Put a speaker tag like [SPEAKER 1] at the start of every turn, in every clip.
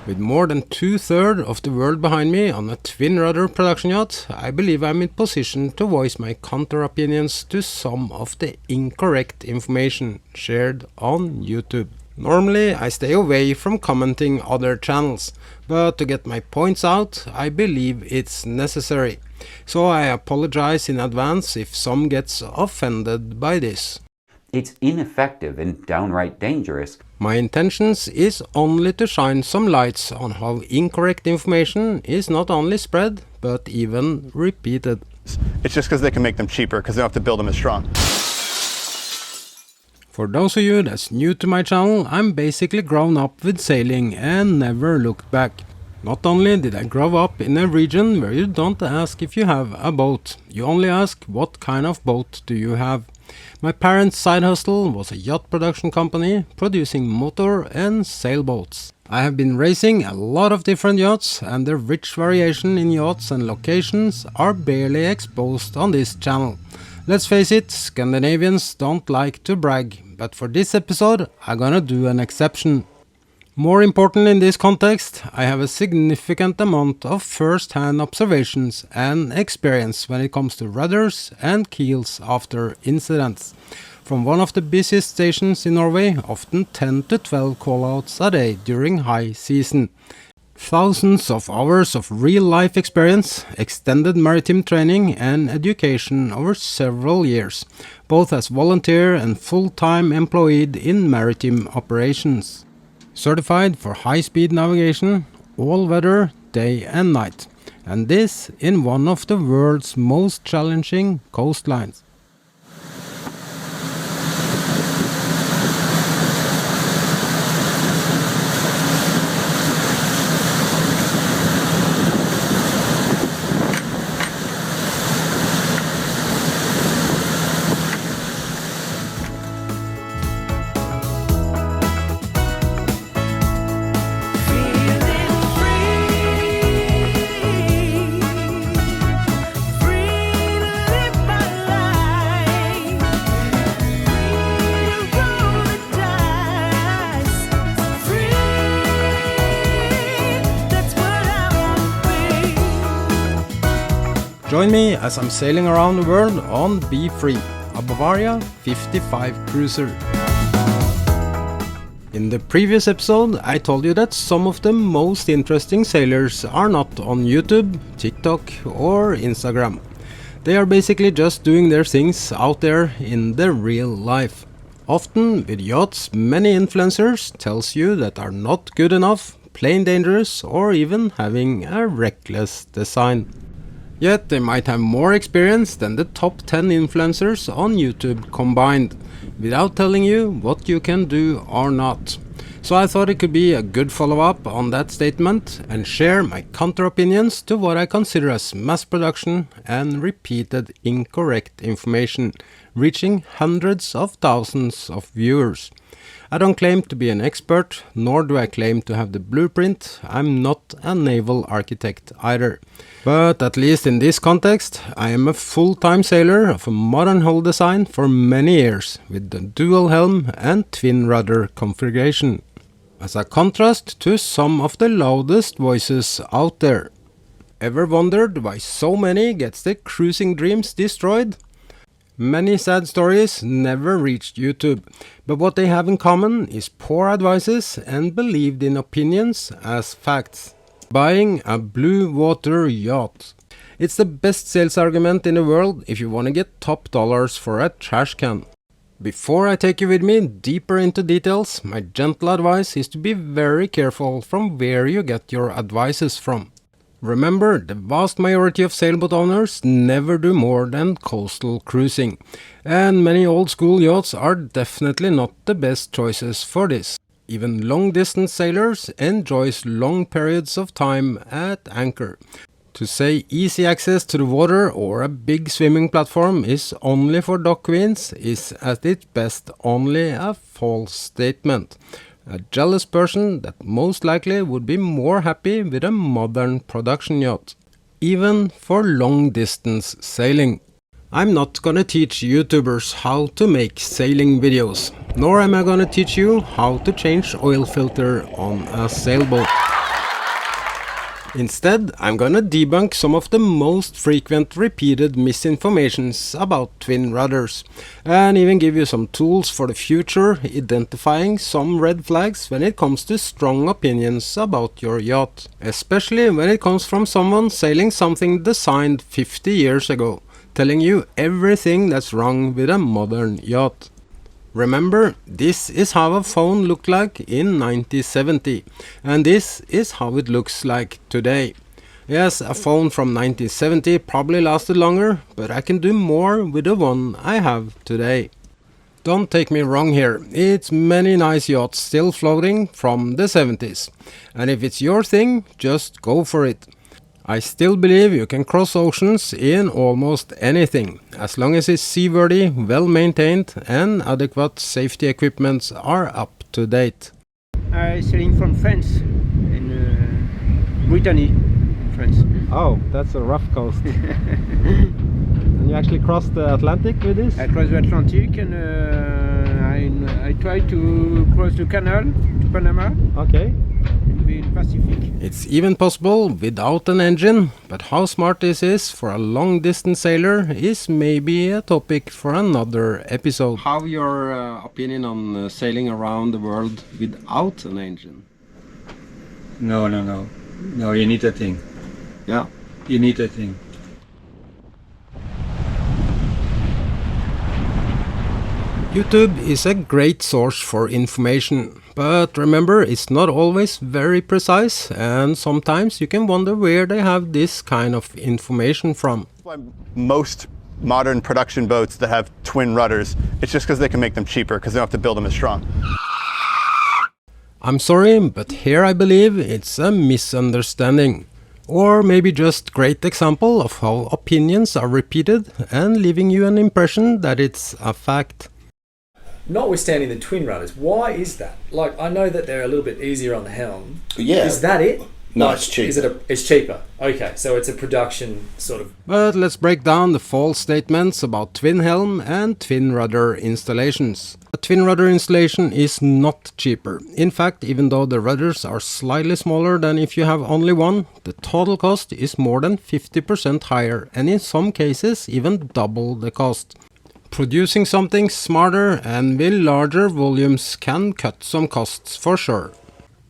[SPEAKER 1] With more than 2/3 of the world behind me on a twin-rudder production yacht, I believe I'm in position to voice my counter-opinions to some of the incorrect information shared on YouTube. Normally, I stay away from commenting other channels, but to get my points out, I believe it's necessary. So I apologize in advance if some gets offended by this.
[SPEAKER 2] It's ineffective and downright dangerous.
[SPEAKER 1] My intentions is only to shine some lights on how incorrect information is not only spread, but even repeated.
[SPEAKER 3] It's just because they can make them cheaper because they don't have to build them as strong.
[SPEAKER 1] For those of you that's new to my channel, I'm basically grown up with sailing and never looked back. Not only did I grow up in a region where you don't ask if you have a boat, you only ask what kind of boat do you have. My parents' side hustle was a yacht production company producing motor and sailboats. I have been racing a lot of different yachts, and the rich variation in yachts and locations are barely exposed on this channel. Let's face it, Scandinavians don't like to brag, but for this episode I'm gonna do an exception. More important in this context, I have a significant amount of first-hand observations and experience when it comes to rudders and keels after incidents. From one of the busiest stations in Norway, often 10 to 12 callouts a day during high season. Thousands of hours of real-life experience, extended maritime training and education over several years, both as volunteer and full-time employed in maritime operations. Certified for high-speed navigation, all weather, day and night, and this in one of the world's most challenging coastlines. Join me as I'm sailing around the world on Be Free, a Bavaria 55 cruiser. In the previous episode, I told you that some of the most interesting sailors are not on YouTube, TikTok or Instagram. They are basically just doing their things out there in the real life. Often with yachts, many influencers tells you that are not good enough, plain dangerous or even having a reckless design. Yet they might have more experience than the top 10 influencers on YouTube combined, without telling you what you can do or not. So I thought it could be a good follow-up on that statement and share my counter-opinions to what I consider as mass production and repeated incorrect information, reaching hundreds of thousands of viewers. I don't claim to be an expert, nor do I claim to have the blueprint. I'm not a naval architect either. But at least in this context, I am a full-time sailor of a modern hull design for many years, with the dual helm and twin rudder configuration. As a contrast to some of the loudest voices out there. Ever wondered why so many gets their cruising dreams destroyed? Many sad stories never reached YouTube, but what they have in common is poor advices and believed in opinions as facts. Buying a blue water yacht. It's the best sales argument in the world if you want to get top dollars for a trash can. Before I take you with me deeper into details, my gentle advice is to be very careful from where you get your advices from. Remember, the vast majority of sailboat owners never do more than coastal cruising, and many old school yachts are definitely not the best choices for this. Even long-distance sailors enjoys long periods of time at anchor. To say easy access to the water or a big swimming platform is only for dock queens is at its best only a false statement. A jealous person that most likely would be more happy with a modern production yacht, even for long-distance sailing. I'm not gonna teach YouTubers how to make sailing videos, nor am I gonna teach you how to change oil filter on a sailboat. Instead, I'm gonna debunk some of the most frequent repeated misinformations about twin rudders, and even give you some tools for the future, identifying some red flags when it comes to strong opinions about your yacht, especially when it comes from someone sailing something designed 50 years ago, telling you everything that's wrong with a modern yacht. Remember, this is how a phone looked like in 1970, and this is how it looks like today. Yes, a phone from 1970 probably lasted longer, but I can do more with the one I have today. Don't take me wrong here, it's many nice yachts still floating from the 70s, and if it's your thing, just go for it. I still believe you can cross oceans in almost anything, as long as it's seaworthy, well maintained, and adequate safety equipments are up to date.
[SPEAKER 4] I'm sailing from France, in Brittany, France.
[SPEAKER 1] Oh, that's a rough coast. And you actually crossed the Atlantic with this?
[SPEAKER 4] I crossed the Atlantic and I tried to cross the canal to Panama.
[SPEAKER 1] Okay.
[SPEAKER 4] And be in Pacific.
[SPEAKER 1] It's even possible without an engine, but how smart this is for a long distance sailor is maybe a topic for another episode. How your opinion on sailing around the world without an engine?
[SPEAKER 5] No, you need a thing.
[SPEAKER 1] Yeah.
[SPEAKER 5] You need a thing.
[SPEAKER 1] YouTube is a great source for information, but remember, it's not always very precise, and sometimes you can wonder where they have this kind of information from.
[SPEAKER 3] Most modern production boats that have twin rudders, it's just because they can make them cheaper because they don't have to build them as strong.
[SPEAKER 1] I'm sorry, but here I believe it's a misunderstanding. Or maybe just great example of how opinions are repeated and leaving you an impression that it's a fact.
[SPEAKER 6] Notwithstanding the twin rudders, why is that? Like, I know that they're a little bit easier on the helm.
[SPEAKER 7] Yeah.
[SPEAKER 6] Is that it?
[SPEAKER 7] No,
[SPEAKER 6] Like,
[SPEAKER 7] it's cheaper.
[SPEAKER 6] Is it it's cheaper? Okay, so it's a production sort of...
[SPEAKER 1] But let's break down the false statements about twin helm and twin rudder installations. A twin rudder installation is not cheaper. In fact, even though the rudders are slightly smaller than if you have only one, the total cost is more than 50% higher, and in some cases even double the cost. Producing something smarter and with larger volumes can cut some costs for sure.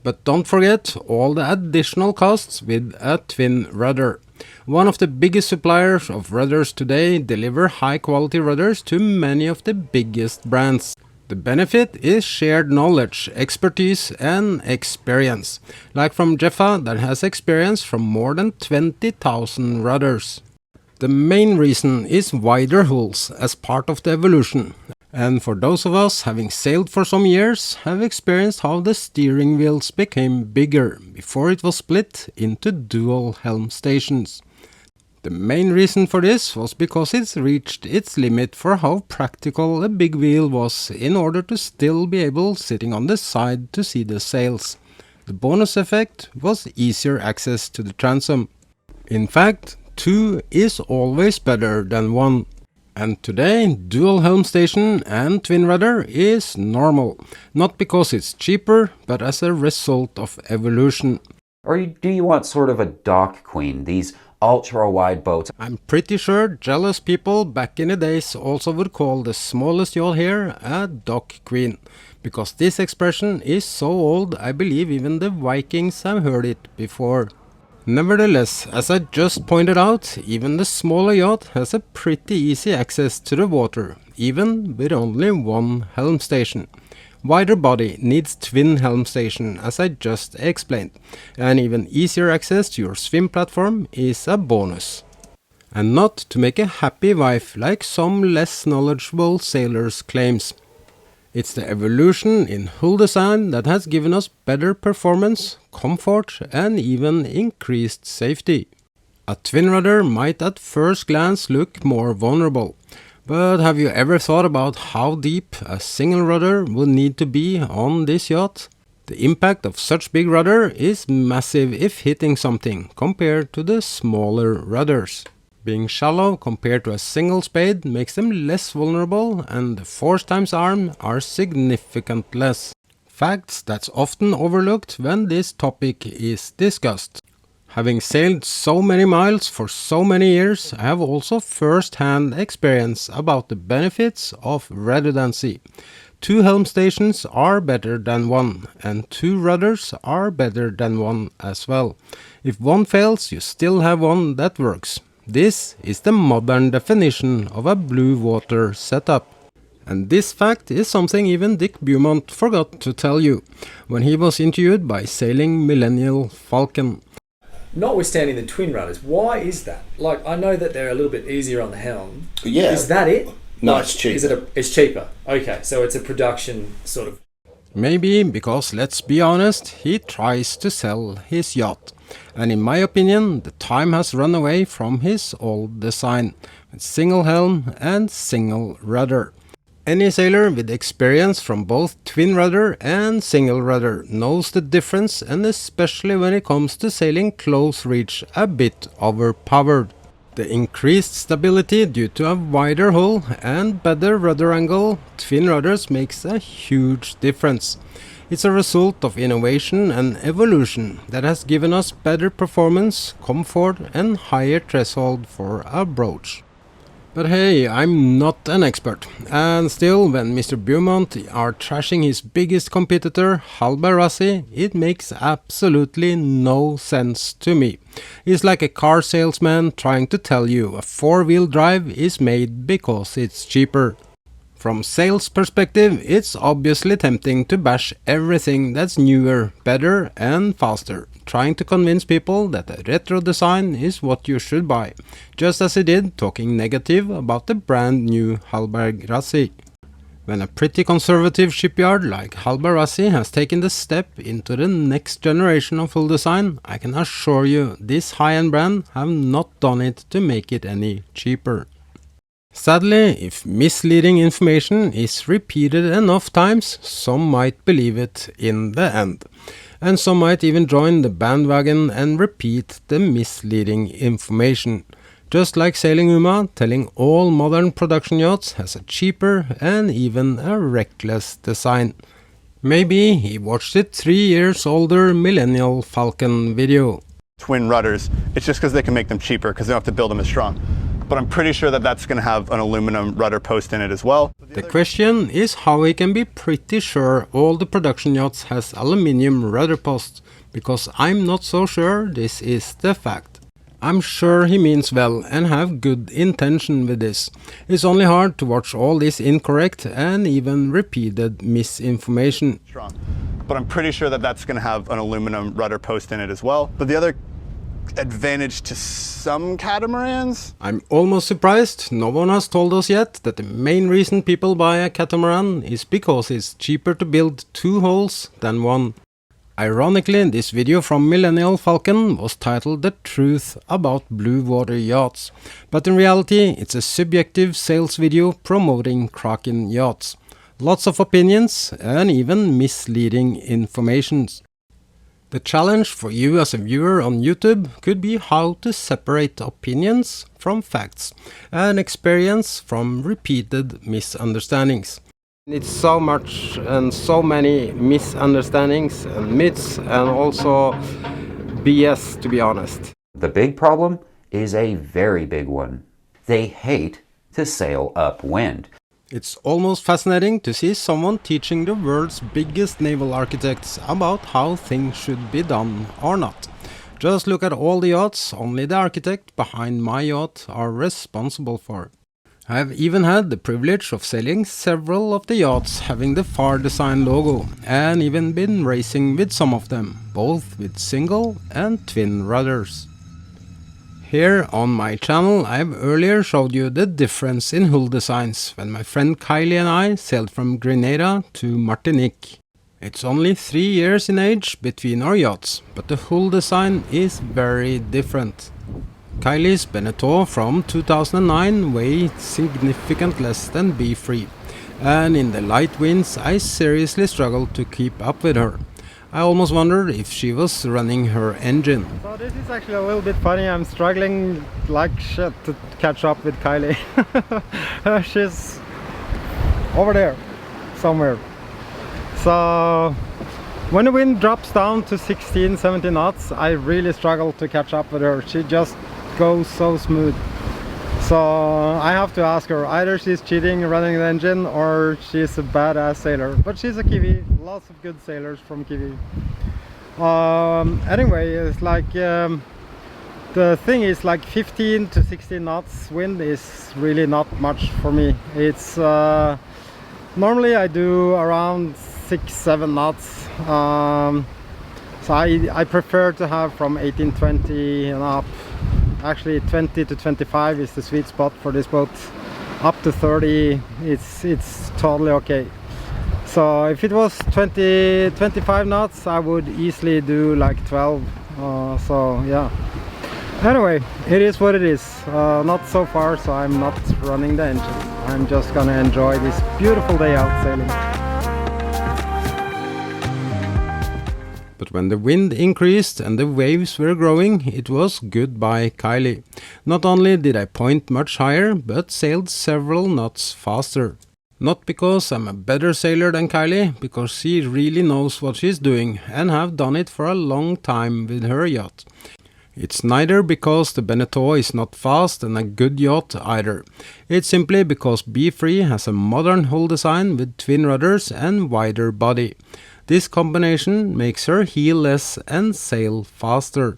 [SPEAKER 1] But don't forget all the additional costs with a twin rudder. One of the biggest suppliers of rudders today deliver high quality rudders to many of the biggest brands. The benefit is shared knowledge, expertise and experience, like from Jeffa that has experience from more than 20,000 rudders. The main reason is wider hulls as part of the evolution, and for those of us having sailed for some years have experienced how the steering wheels became bigger before it was split into dual helm stations. The main reason for this was because it's reached its limit for how practical a big wheel was in order to still be able sitting on the side to see the sails. The bonus effect was easier access to the transom. In fact, 2 is always better than 1. And today, dual helm station and twin rudder is normal. Not because it's cheaper, but as a result of evolution.
[SPEAKER 2] Or do you want sort of a dock queen, these ultra-wide boats?
[SPEAKER 1] I'm pretty sure jealous people back in the days also would call the smallest yacht here a dock queen. Because this expression is so old, I believe even the Vikings have heard it before. Nevertheless, as I just pointed out, even the smaller yacht has a pretty easy access to the water, even with only one helm station. Wider body needs twin helm station, as I just explained, and even easier access to your swim platform is a bonus. And not to make a happy wife like some less knowledgeable sailors claims. It's the evolution in hull design that has given us better performance, comfort and even increased safety. A twin rudder might at first glance look more vulnerable, but have you ever thought about how deep a single rudder will need to be on this yacht? The impact of such big rudder is massive if hitting something compared to the smaller rudders. Being shallow compared to a single spade makes them less vulnerable, and the force times arm are significant less. Facts that's often overlooked when this topic is discussed. Having sailed so many miles for so many years, I have also first-hand experience about the benefits of redundancy. 2 helm stations are better than 1, and 2 rudders are better than 1 as well. If one fails, you still have one that works. This is the modern definition of a blue water setup. And this fact is something even Dick Beaumont forgot to tell you when he was interviewed by Sailing Millennial Falcon.
[SPEAKER 6] Notwithstanding the twin rudders, why is that? Like, I know that they're a little bit easier on the helm.
[SPEAKER 7] Yeah.
[SPEAKER 6] Is that it?
[SPEAKER 7] No,
[SPEAKER 6] Like,
[SPEAKER 7] it's cheaper.
[SPEAKER 6] Is it it's cheaper? Okay, so it's a production sort of...
[SPEAKER 1] Maybe because, let's be honest, he tries to sell his yacht. And in my opinion, the time has run away from his old design, with single helm and single rudder. Any sailor with experience from both twin rudder and single rudder knows the difference, and especially when it comes to sailing close reach a bit overpowered. The increased stability due to a wider hull and better rudder angle, twin rudders makes a huge difference. It's a result of innovation and evolution that has given us better performance, comfort and higher threshold for a broach. But hey, I'm not an expert, and still when Mr. Beaumont are trashing his biggest competitor, Halbarassi, it makes absolutely no sense to me. He's like a car salesman trying to tell you a 4-wheel drive is made because it's cheaper. From sales perspective, it's obviously tempting to bash everything that's newer, better and faster, trying to convince people that a retro design is what you should buy, just as he did talking negative about the brand new Halbarassi. When a pretty conservative shipyard like Halbarassi has taken the step into the next generation of full design, I can assure you this high-end brand have not done it to make it any cheaper. Sadly, if misleading information is repeated enough times, some might believe it in the end. And some might even join the bandwagon and repeat the misleading information. Just like Sailing Uma telling all modern production yachts has a cheaper and even a reckless design. Maybe he watched the 3 years older Millennial Falcon video.
[SPEAKER 3] Twin rudders, it's just because they can make them cheaper because they don't have to build them as strong. But I'm pretty sure that that's going to have an aluminum rudder post in it as well.
[SPEAKER 1] The question is how we can be pretty sure all the production yachts has aluminium rudder posts, because I'm not so sure this is the fact. I'm sure he means well and have good intention with this. It's only hard to watch all this incorrect and even repeated misinformation.
[SPEAKER 3] But I'm pretty sure that that's going to have an aluminum rudder post in it as well. But the other advantage to some catamarans?
[SPEAKER 1] I'm almost surprised no one has told us yet that the main reason people buy a catamaran is because it's cheaper to build 2 hulls than 1. Ironically, this video from Millennial Falcon was titled The Truth About Blue Water Yachts, but in reality it's a subjective sales video promoting Kraken yachts. Lots of opinions and even misleading information. The challenge for you as a viewer on YouTube could be how to separate opinions from facts and experience from repeated misunderstandings. It's so much and so many misunderstandings and myths and also BS, to be honest.
[SPEAKER 2] The big problem is a very big one. They hate to sail upwind.
[SPEAKER 1] It's almost fascinating to see someone teaching the world's biggest naval architects about how things should be done or not. Just look at all the yachts only the architect behind my yacht are responsible for. I have even had the privilege of sailing several of the yachts having the FAR Design logo, and even been racing with some of them, both with single and twin rudders. Here on my channel I've earlier showed you the difference in hull designs when my friend Kylie and I sailed from Grenada to Martinique. It's only 3 years in age between our yachts, but the hull design is very different. Kylie's Beneteau from 2009 weighed significantly less than B3, and in the light winds I seriously struggled to keep up with her. I almost wondered if she was running her engine.
[SPEAKER 8] So this is actually a little bit funny. I'm struggling like shit to catch up with Kylie. She's over there somewhere. So When the wind drops down to 16, 17 knots, I really struggle to catch up with her. She just goes so smooth. So I have to ask her, either she's cheating running the engine or she's a badass sailor. But she's a Kiwi, lots of good sailors from Kiwi. Anyway, it's like the thing is like 15 to 16 knots wind is really not much for me. It's normally I do around 6-7 knots. So I prefer to have from 18-20 and up. Actually 20 to 25 is the sweet spot for this boat. Up to 30 it's totally okay. So if it was 20-25 knots, I would easily do like 12. So yeah, anyway, it is what it is. Not so far, so I'm not running the engine. I'm just gonna enjoy this beautiful day out sailing.
[SPEAKER 1] But when the wind increased and the waves were growing, it was goodbye Kylie. Not only did I point much higher, but sailed several knots faster. Not because I'm a better sailor than Kylie, because she really knows what she's doing and have done it for a long time with her yacht. It's neither because the Beneteau is not fast and a good yacht either. It's simply because B3 has a modern hull design with twin rudders and wider body. This combination makes her heel less and sail faster.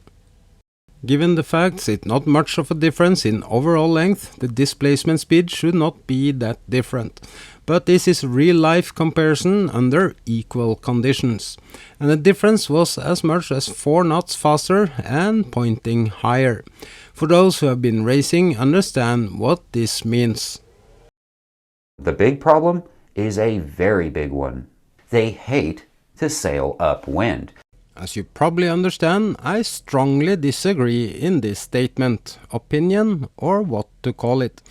[SPEAKER 1] Given the fact it's not much of a difference in overall length, the displacement speed should not be that different. But this is real-life comparison under equal conditions. And the difference was as much as 4 knots faster and pointing higher. For those who have been racing, understand what this means.
[SPEAKER 2] The big problem is a very big one. They hate to sail upwind.
[SPEAKER 1] As you probably understand, I strongly disagree in this statement, opinion, or what to call it.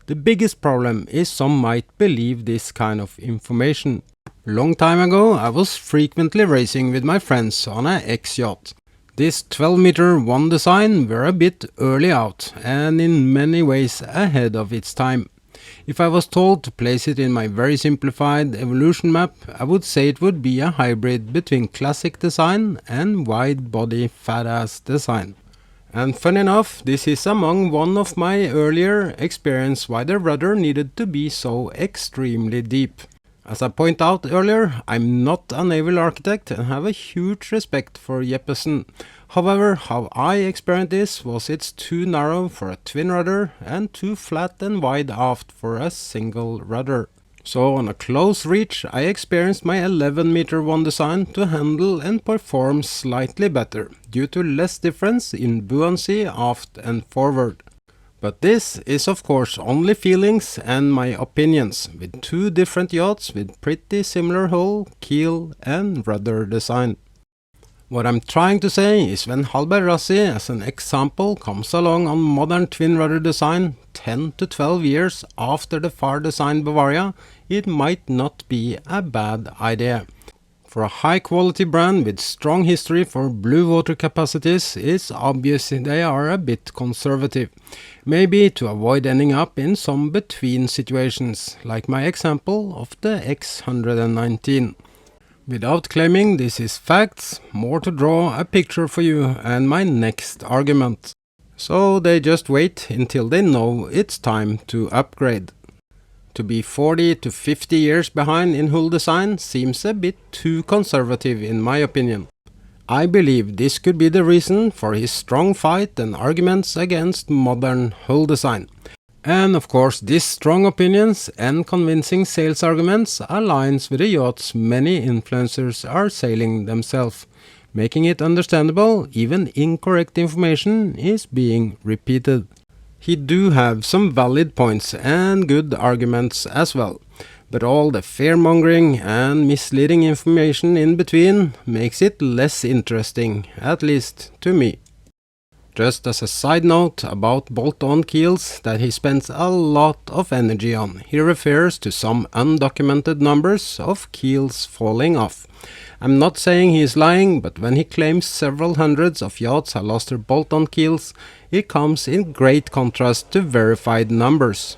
[SPEAKER 1] The biggest problem is some might believe this kind of information. Long time ago, I was frequently racing with my friends on a X-yacht. This 12-meter one design were a bit early out, and in many ways ahead of its time. If I was told to place it in my very simplified evolution map, I would say it would be a hybrid between classic design and wide-body fat-ass design. And fun enough, this is among one of my earlier experience why the rudder needed to be so extremely deep. As I point out earlier, I'm not a naval architect and have a huge respect for Jeppesen. However, how I experienced this was it's too narrow for a twin rudder and too flat and wide aft for a single rudder. So on a close reach, I experienced my 11-meter one design to handle and perform slightly better, due to less difference in buoyancy aft and forward. But this is of course only feelings and my opinions, with 2 different yachts with pretty similar hull, keel and rudder design. What I'm trying to say is when Hallberg Rassi as an example comes along on modern twin rudder design 10 to 12 years after the far designed Bavaria, it might not be a bad idea. For a high quality brand with strong history for blue water capacities, it's obvious they are a bit conservative. Maybe to avoid ending up in some between situations, like my example of the X119. Without claiming this is facts, more to draw a picture for you and my next argument. So they just wait until they know it's time to upgrade. To be 40 to 50 years behind in hull design seems a bit too conservative in my opinion. I believe this could be the reason for his strong fight and arguments against modern hull design. And of course these strong opinions and convincing sales arguments aligns with the yachts many influencers are sailing themselves, making it understandable even incorrect information is being repeated. He do have some valid points and good arguments as well, but all the fear-mongering and misleading information in between makes it less interesting, at least to me. Just as a side note about bolt-on keels that he spends a lot of energy on, he refers to some undocumented numbers of keels falling off. I'm not saying he is lying, but when he claims several hundreds of yachts have lost their bolt-on keels, it comes in great contrast to verified numbers.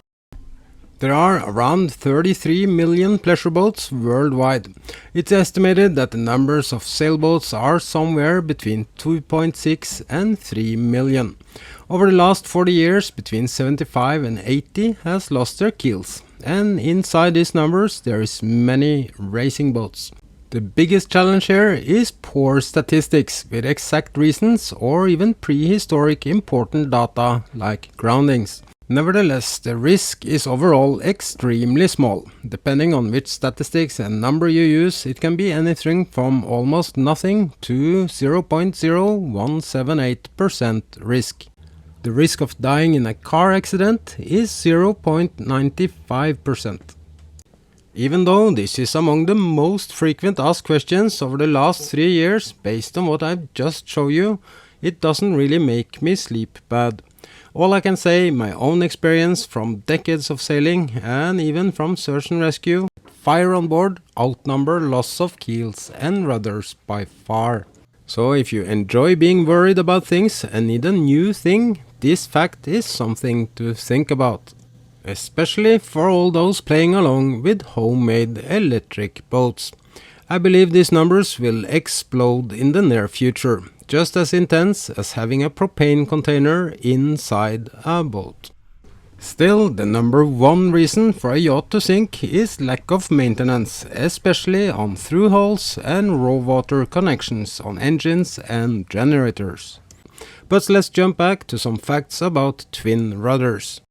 [SPEAKER 1] There are around 33 million pleasure boats worldwide. It's estimated that the numbers of sailboats are somewhere between 2.6 and 3 million. Over the last 40 years, between 75 and 80 has lost their keels, and inside these numbers there is many racing boats. The biggest challenge here is poor statistics with exact reasons or even prehistoric important data like groundings. Nevertheless, the risk is overall extremely small. Depending on which statistics and number you use, it can be anything from almost nothing to 0.0178% risk. The risk of dying in a car accident is 0.95%. Even though this is among the most frequent asked questions over the last 3 years, based on what I've just shown you, it doesn't really make me sleep bad. All I can say, my own experience from decades of sailing and even from search and rescue, fire on board outnumber loss of keels and rudders by far. So if you enjoy being worried about things and need a new thing, this fact is something to think about. Especially for all those playing along with homemade electric boats. I believe these numbers will explode in the near future, just as intense as having a propane container inside a boat. Still, the number one reason for a yacht to sink is lack of maintenance, especially on through hulls and raw water connections on engines and generators. But let's jump back to some facts about twin rudders.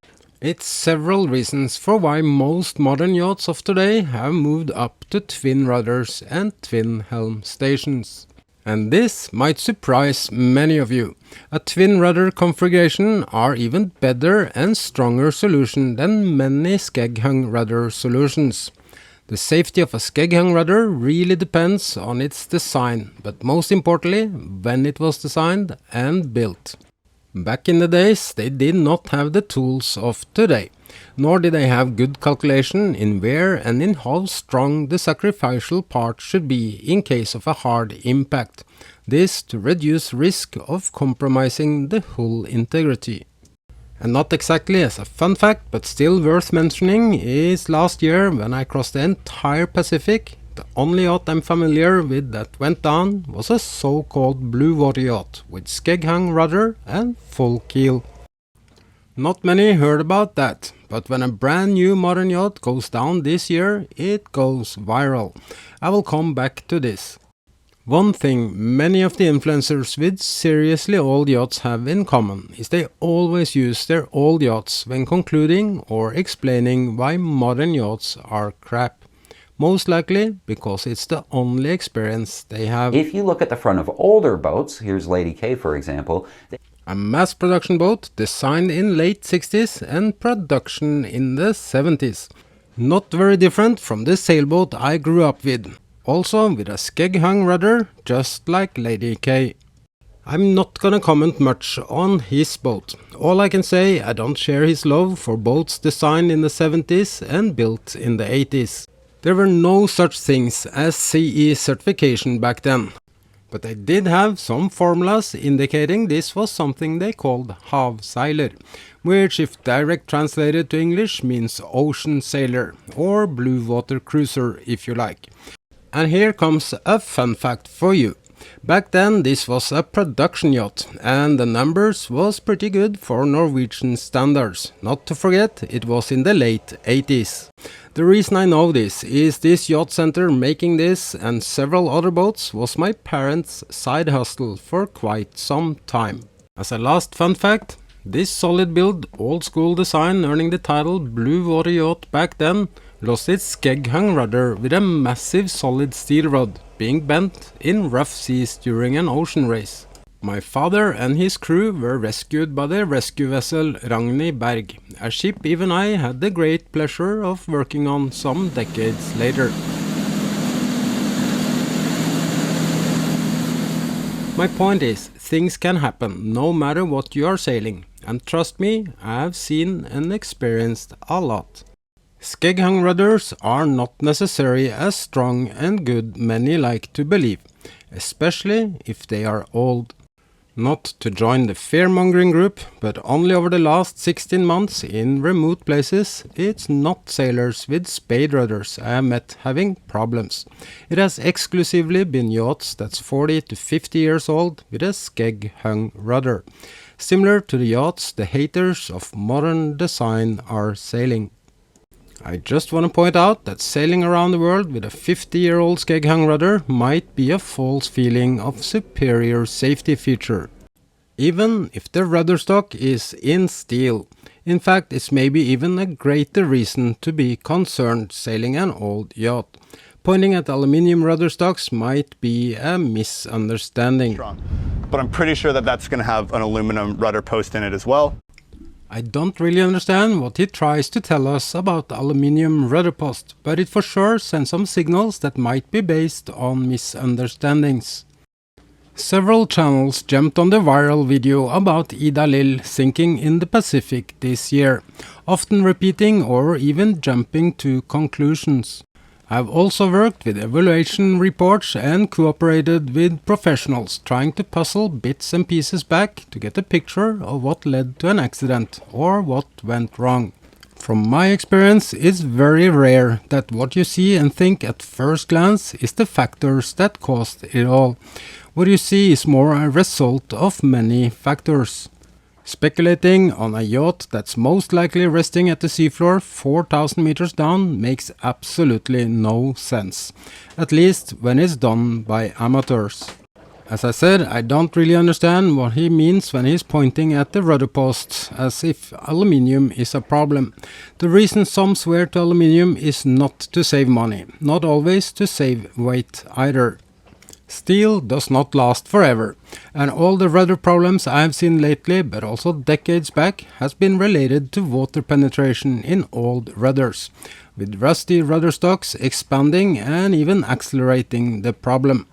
[SPEAKER 1] It's several reasons for why most modern yachts of today have moved up to twin rudders and twin helm stations. And this might surprise many of you. A twin rudder configuration are even better and stronger solution than many Skeg hung rudder solutions. The safety of a Skeg hung rudder really depends on its design, but most importantly, when it was designed and built. Back in the days, they did not have the tools of today, nor did they have good calculation in where and in how strong the sacrificial part should be in case of a hard impact. This to reduce risk of compromising the hull integrity. And not exactly as a fun fact, but still worth mentioning, is last year when I crossed the entire Pacific, the only yacht I'm familiar with that went down was a so-called blue water yacht with Skeg hung rudder and full keel. Not many heard about that, but when a brand new modern yacht goes down this year, it goes viral. I will come back to this. One thing many of the influencers with seriously old yachts have in common is they always use their old yachts when concluding or explaining why modern yachts are crap. Most likely because it's the only experience they have.
[SPEAKER 2] If you look at the front of older boats, here's Lady K for example.
[SPEAKER 1] A mass production boat designed in late 60s and production in the 70s. Not very different from the sailboat I grew up with. Also with a Skeg hung rudder, just like Lady K. I'm not gonna comment much on his boat. All I can say, I don't share his love for boats designed in the 70s and built in the 80s. There were no such things as CE certification back then, but they did have some formulas indicating this was something they called havseiler, which if direct translated to English means ocean sailor, or blue water cruiser if you like. And here comes a fun fact for you. Back then this was a production yacht, and the numbers was pretty good for Norwegian standards. Not to forget, it was in the late 80s. The reason I know this is this yacht center making this and several other boats was my parents' side hustle for quite some time. As a last fun fact, this solid build, old school design earning the title Blue Water Yacht back then lost its Skeg hung rudder with a massive solid steel rod being bent in rough seas during an ocean race. My father and his crew were rescued by the rescue vessel Ragnhild Berg, a ship even I had the great pleasure of working on some decades later. My point is, things can happen no matter what you are sailing, and trust me, I have seen and experienced a lot. Skeg hung rudders are not necessarily as strong and good many like to believe, especially if they are old. Not to join the fear-mongering group, but only over the last 16 months in remote places, it's not sailors with spade rudders I have met having problems. It has exclusively been yachts that's 40 to 50 years old with a Skeg hung rudder, similar to the yachts the haters of modern design are sailing. I just want to point out that sailing around the world with a 50-year-old Skeg hung rudder might be a false feeling of superior safety feature, even if the rudder stock is in steel. In fact, it's maybe even a greater reason to be concerned sailing an old yacht. Pointing at aluminium rudder stocks might be a misunderstanding.
[SPEAKER 3] But I'm pretty sure that that's going to have an aluminum rudder post in it as well.
[SPEAKER 1] I don't really understand what he tries to tell us about the aluminium rudder post, but it for sure sends some signals that might be based on misunderstandings. Several channels jumped on the viral video about Ida Lill sinking in the Pacific this year, often repeating or even jumping to conclusions. I've also worked with evaluation reports and cooperated with professionals trying to puzzle bits and pieces back to get a picture of what led to an accident or what went wrong. From my experience, it's very rare that what you see and think at first glance is the factors that caused it all. What you see is more a result of many factors. Speculating on a yacht that's most likely resting at the seafloor 4,000 meters down makes absolutely no sense, at least when it's done by amateurs. As I said, I don't really understand what he means when he's pointing at the rudder post, as if aluminium is a problem. The reason some swear to aluminium is not to save money, not always to save weight either. Steel does not last forever, and all the rudder problems I've seen lately, but also decades back, has been related to water penetration in old rudders, with rusty rudder stocks expanding and even accelerating the problem.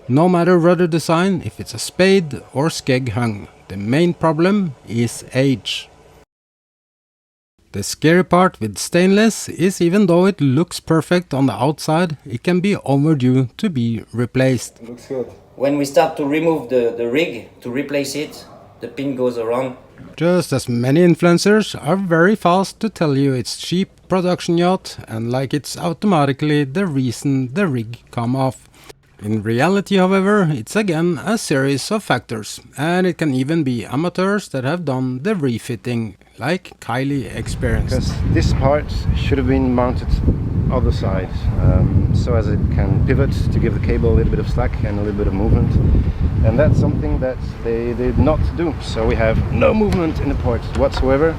[SPEAKER 1] No matter rudder design, if it's a spade or Skeg hung, the main problem is age. The scary part with stainless is even though it looks perfect on the outside, it can be overdue to be replaced.
[SPEAKER 8] Looks good.
[SPEAKER 7] When we start to remove the rig to replace it, the pin goes around.
[SPEAKER 1] Just as many influencers are very fast to tell you it's cheap production yacht and like it's automatically the reason the rig come off. In reality, however, it's again a series of factors, and it can even be amateurs that have done the refitting, like Kylie experienced.
[SPEAKER 9] Because this part should have been mounted other side, so as it can pivot to give the cable a little bit of slack and a little bit of movement, and that's something that they did not do. So we have no movement in the port whatsoever.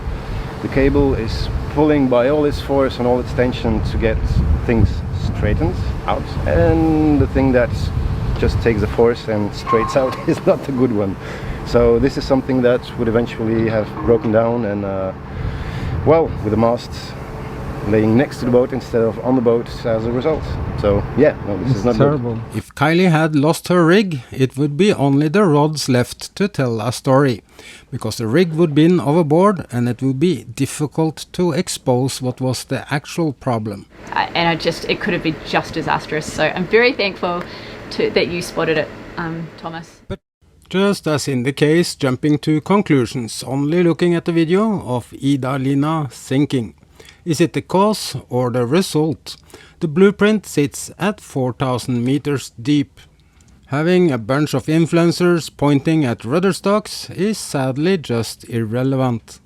[SPEAKER 9] The cable is pulling by all its force and all its tension to get things straightened out, and the thing that just takes the force and straights out is not the good one. So this is something that would eventually have broken down, and well, with the mast laying next to the boat instead of on the boat as a result. So yeah, no, this is not
[SPEAKER 1] terrible. Good. If Kylie had lost her rig, it would be only the rods left to tell a story, because the rig would be overboard and it would be difficult to expose what was the actual problem.
[SPEAKER 10] And it could have been just disastrous. So I'm very thankful that you spotted it, Thomas.
[SPEAKER 1] But just as in the case, jumping to conclusions, only looking at the video of Ida Lina sinking. Is it the cause or the result? The blueprint sits at 4,000 meters deep. Having a bunch of influencers pointing at rudder stocks is sadly just irrelevant.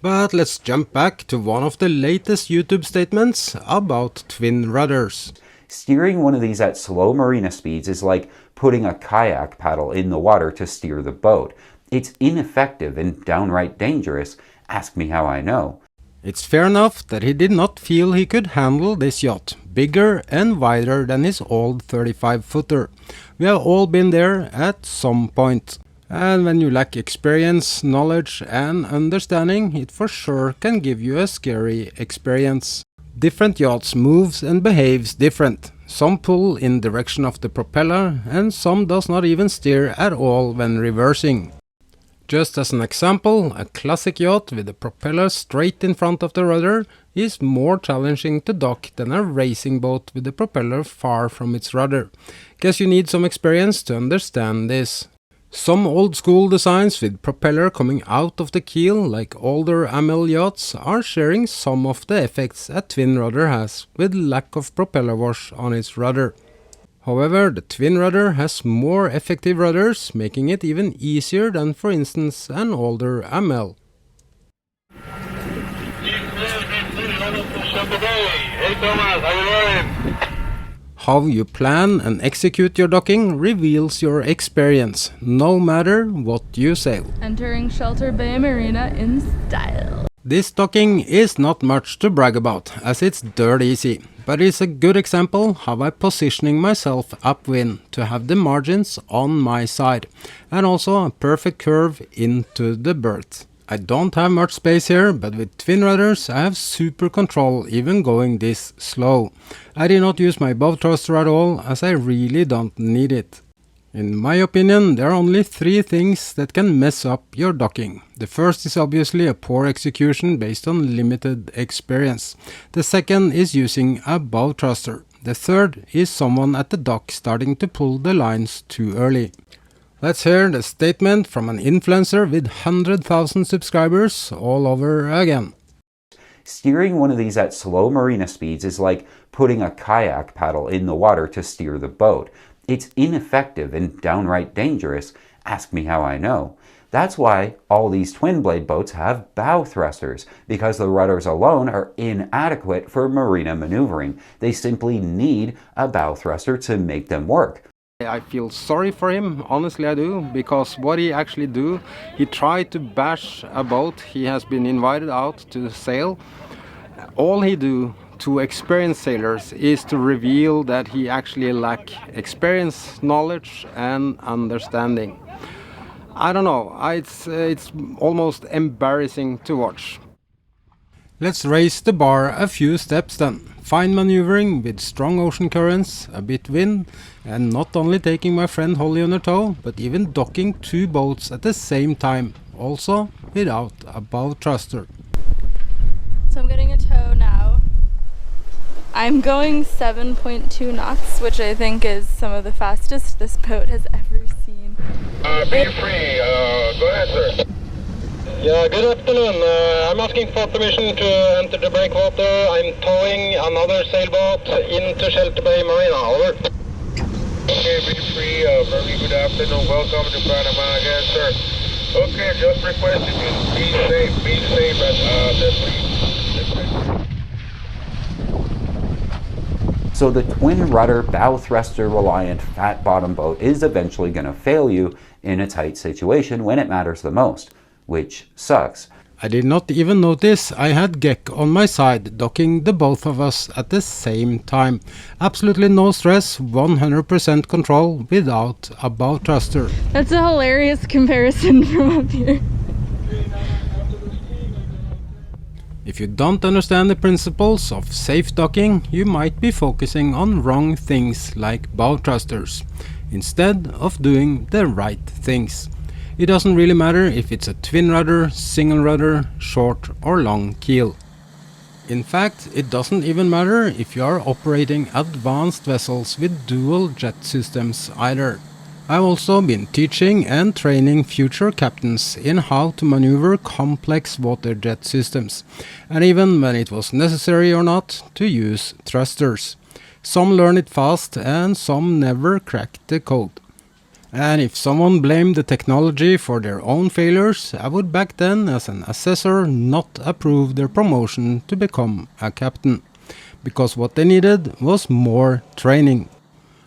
[SPEAKER 1] But let's jump back to one of the latest YouTube statements about twin rudders.
[SPEAKER 2] Steering one of these at slow marina speeds is like putting a kayak paddle in the water to steer the boat. It's ineffective and downright dangerous. Ask me how I know.
[SPEAKER 1] It's fair enough that he did not feel he could handle this yacht, bigger and wider than his old 35-footer. We have all been there at some point. And when you lack experience, knowledge and understanding, it for sure can give you a scary experience. Different yachts moves and behaves different. Some pull in direction of the propeller and some does not even steer at all when reversing. Just as an example, a classic yacht with the propeller straight in front of the rudder is more challenging to dock than a racing boat with the propeller far from its rudder. Guess you need some experience to understand this. Some old school designs with propeller coming out of the keel, like older ML yachts, are sharing some of the effects a twin rudder has with lack of propeller wash on its rudder. However, the twin rudder has more effective rudders, making it even easier than, for instance, an older ML. How you plan and execute your docking reveals your experience, no matter what you sail.
[SPEAKER 11] Entering Shelter Bay Marina in style.
[SPEAKER 1] This docking is not much to brag about, as it's dirt easy, but it's a good example how I'm positioning myself upwind to have the margins on my side, and also a perfect curve into the berth. I don't have much space here, but with twin rudders I have super control even going this slow. I did not use my bow thruster at all, as I really don't need it. In my opinion, there are only 3 things that can mess up your docking. The first is obviously a poor execution based on limited experience. The second is using a bow thruster. The third is someone at the dock starting to pull the lines too early. Let's hear the statement from an influencer with 100,000 subscribers all over again.
[SPEAKER 2] Steering one of these at slow marina speeds is like putting a kayak paddle in the water to steer the boat. It's ineffective and downright dangerous. Ask me how I know. That's why all these twin blade boats have bow thrusters, because the rudders alone are inadequate for marina maneuvering. They simply need a bow thruster to make them work.
[SPEAKER 8] I feel sorry for him, honestly I do, because what he actually do, he tried to bash a boat he has been invited out to sail. All he do to experienced sailors is to reveal that he actually lack experience, knowledge and understanding. I don't know, it's almost embarrassing to watch.
[SPEAKER 1] Let's raise the bar a few steps then. Fine maneuvering with strong ocean currents, a bit wind, and not only taking my friend Holly on her tow, but even docking 2 boats at the same time, also without a bow thruster.
[SPEAKER 11] So I'm getting a tow now. I'm going 7.2 knots, which I think is some of the fastest this boat has ever seen.
[SPEAKER 12] Be free, go ahead sir. Yeah, good afternoon. I'm asking for permission to enter the breakwater. I'm towing another sailboat into Shelter Bay Marina. Over. Okay, be free. Very good afternoon. Welcome to Panama again, sir. Okay, just requesting you be safe at the free.
[SPEAKER 2] So the twin rudder, bow thruster reliant fat bottom boat is eventually going to fail you in a tight situation when it matters the most, which sucks.
[SPEAKER 1] I did not even notice I had Skeg on my side, docking the both of us at the same time. Absolutely no stress, 100% control without a bow thruster.
[SPEAKER 11] That's a hilarious comparison from up here.
[SPEAKER 1] If you don't understand the principles of safe docking, you might be focusing on wrong things like bow thrusters, instead of doing the right things. It doesn't really matter if it's a twin rudder, single rudder, short or long keel. In fact, it doesn't even matter if you are operating advanced vessels with dual jet systems either. I've also been teaching and training future captains in how to maneuver complex water jet systems, and even when it was necessary or not, to use thrusters. Some learn it fast and some never crack the code. And if someone blamed the technology for their own failures, I would back then, as an assessor, not approve their promotion to become a captain, because what they needed was more training.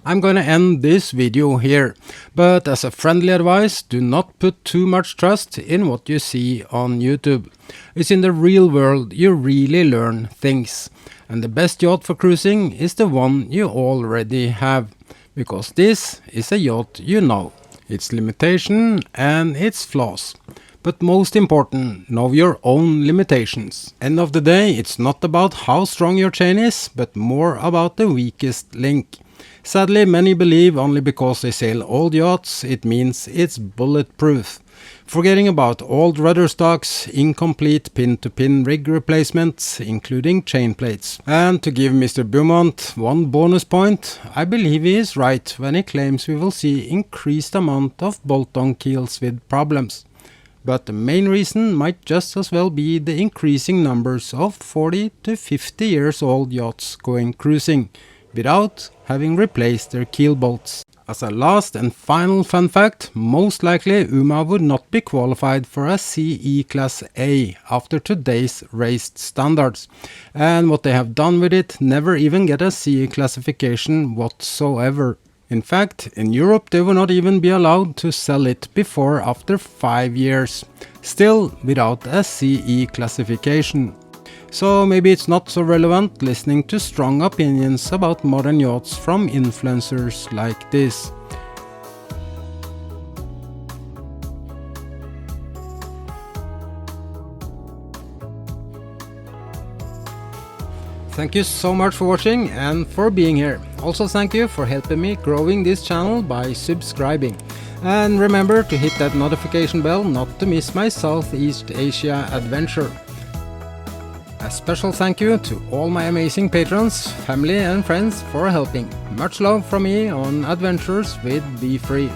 [SPEAKER 1] I'm gonna end this video here, but as a friendly advice, do not put too much trust in what you see on YouTube. It's in the real world you really learn things, and the best yacht for cruising is the one you already have. Because this is a yacht you know, its limitation and its flaws. But most important, know your own limitations. End of the day, it's not about how strong your chain is, but more about the weakest link. Sadly, many believe only because they sail old yachts, it means it's bulletproof. forgetting about old rudder stocks, incomplete pin-to-pin rig replacements, including chain plates. And to give Mr. Beaumont one bonus point, I believe he is right when he claims we will see increased amount of bolt-on keels with problems. But the main reason might just as well be the increasing numbers of 40 to 50 years old yachts going cruising, without having replaced their keel bolts. As a last and final fun fact, most likely UMA would not be qualified for a CE Class A after today's raised standards, and what they have done with it never even get a CE classification whatsoever. In fact, in Europe they will not even be allowed to sell it before after 5 years, still without a CE classification. So maybe it's not so relevant listening to strong opinions about modern yachts from influencers like this. Thank you so much for watching and for being here. Also thank you for helping me growing this channel by subscribing. And remember to hit that notification bell not to miss my Southeast Asia adventure. A special thank you to all my amazing patrons, family and friends for helping. Much love from me on adventures with Be Free.